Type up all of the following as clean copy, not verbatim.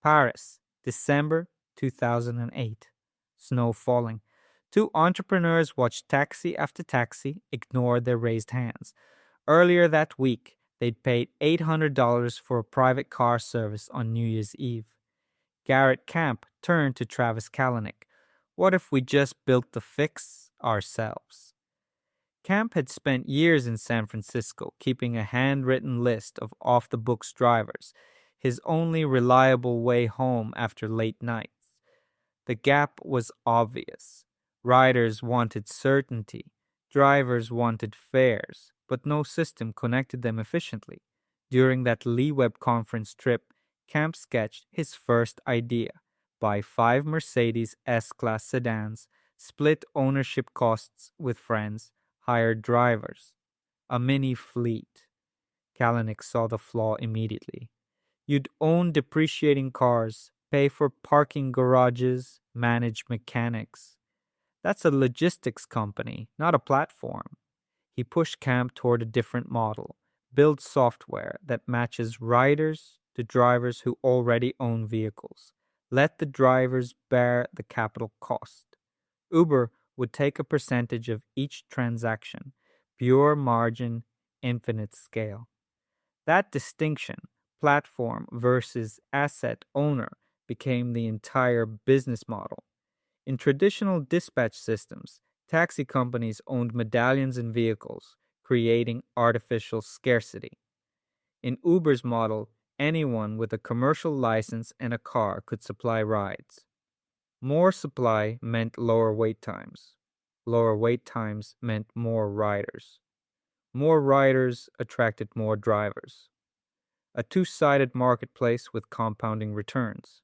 Paris, December 2008. Snow falling. Two entrepreneurs watched taxi after taxi ignore their raised hands. Earlier that week, they'd paid $800 for a private car service on New Year's Eve. Garrett Camp turned to Travis Kalanick. What if we just built the fix ourselves? Camp had spent years in San Francisco keeping a handwritten list of off the books drivers, his only reliable way home after late nights. The gap was obvious. Riders wanted certainty, drivers wanted fares, but no system connected them efficiently. During that Lee Web conference trip, Camp sketched his first idea: buy five Mercedes S Class sedans, split ownership costs with friends, hire drivers. A mini fleet. Kalanick saw the flaw immediately. You'd own depreciating cars, pay for parking garages, manage mechanics. That's a logistics company, not a platform. He pushed Camp toward a different model: build software that matches riders to drivers who already own vehicles. Let the drivers bear the capital cost. Uber would take a percentage of each transaction, pure margin, infinite scale. That distinction, platform versus asset owner, became the entire business model. In traditional dispatch systems, taxi companies owned medallions in vehicles, creating artificial scarcity. In Uber's model, anyone with a commercial license and a car could supply rides. More supply meant lower wait times. Lower wait times meant more riders. More riders attracted more drivers. A two-sided marketplace with compounding returns.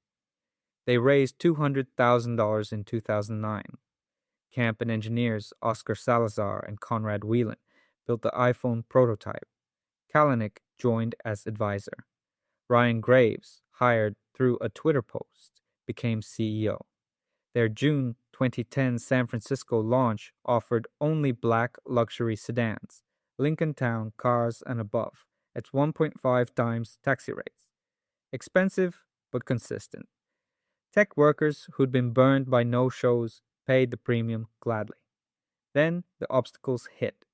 They raised $200,000 in 2009. Camp and engineers Oscar Salazar and Conrad Whelan built the iPhone prototype. Kalanick joined as advisor. Ryan Graves, hired through a Twitter post, became CEO. Their June 2010 San Francisco launch offered only black luxury sedans, Lincoln Town cars and above, at 1.5 times taxi rates. Expensive, but consistent. Tech workers who'd been burned by no-shows paid the premium gladly. Then the obstacles hit.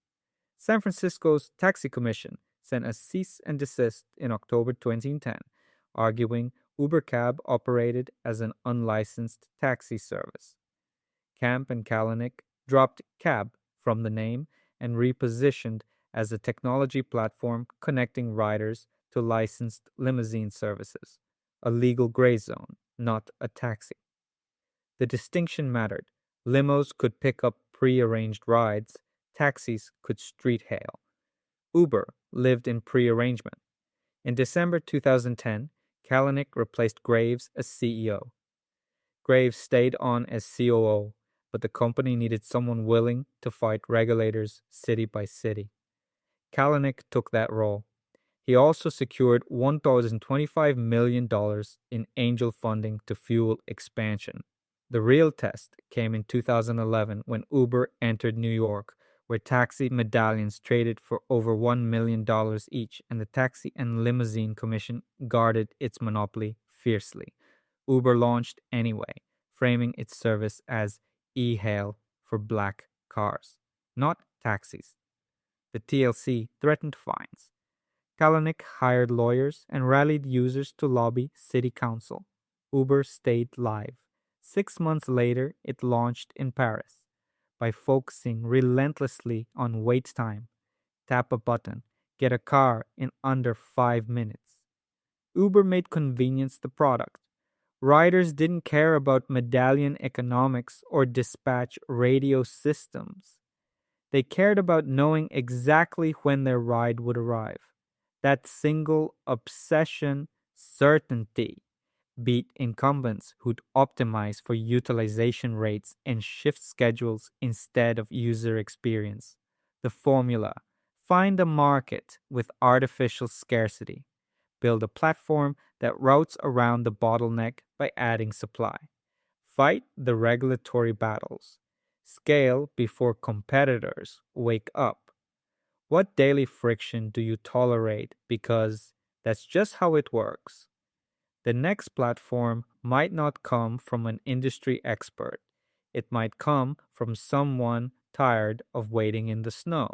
San Francisco's Taxi Commission sent a cease and desist in October 2010, arguing Uber Cab operated as an unlicensed taxi service. Camp and Kalanick dropped cab from the name and repositioned as a technology platform connecting riders to licensed limousine services, a legal gray zone, not a taxi. The distinction mattered. Limos could pick up pre-arranged rides, taxis could street hail. Uber lived in pre-arrangement. In December 2010, Kalanick replaced Graves as CEO. Graves stayed on as COO, but the company needed someone willing to fight regulators city by city. Kalanick took that role. He also secured $1,025 million in angel funding to fuel expansion. The real test came in 2011 when Uber entered New York, where taxi medallions traded for over $1 million each, and the Taxi and Limousine Commission guarded its monopoly fiercely. Uber launched anyway, framing its service as e-hail for black cars, not taxis. The TLC threatened fines. Kalanick hired lawyers and rallied users to lobby city council. Uber stayed live. 6 months later, it launched in Paris. By focusing relentlessly on wait time, tap a button, get a car in under 5 minutes. Uber made convenience the product. Riders didn't care about medallion economics or dispatch radio systems. They cared about knowing exactly when their ride would arrive. That single obsession, certainty, beat incumbents who'd optimize for utilization rates and shift schedules instead of user experience. The formula: find a market with artificial scarcity. Build a platform that routes around the bottleneck by adding supply. Fight the regulatory battles. Scale before competitors wake up. What daily friction do you tolerate because that's just how it works? The next platform might not come from an industry expert. It might come from someone tired of waiting in the snow.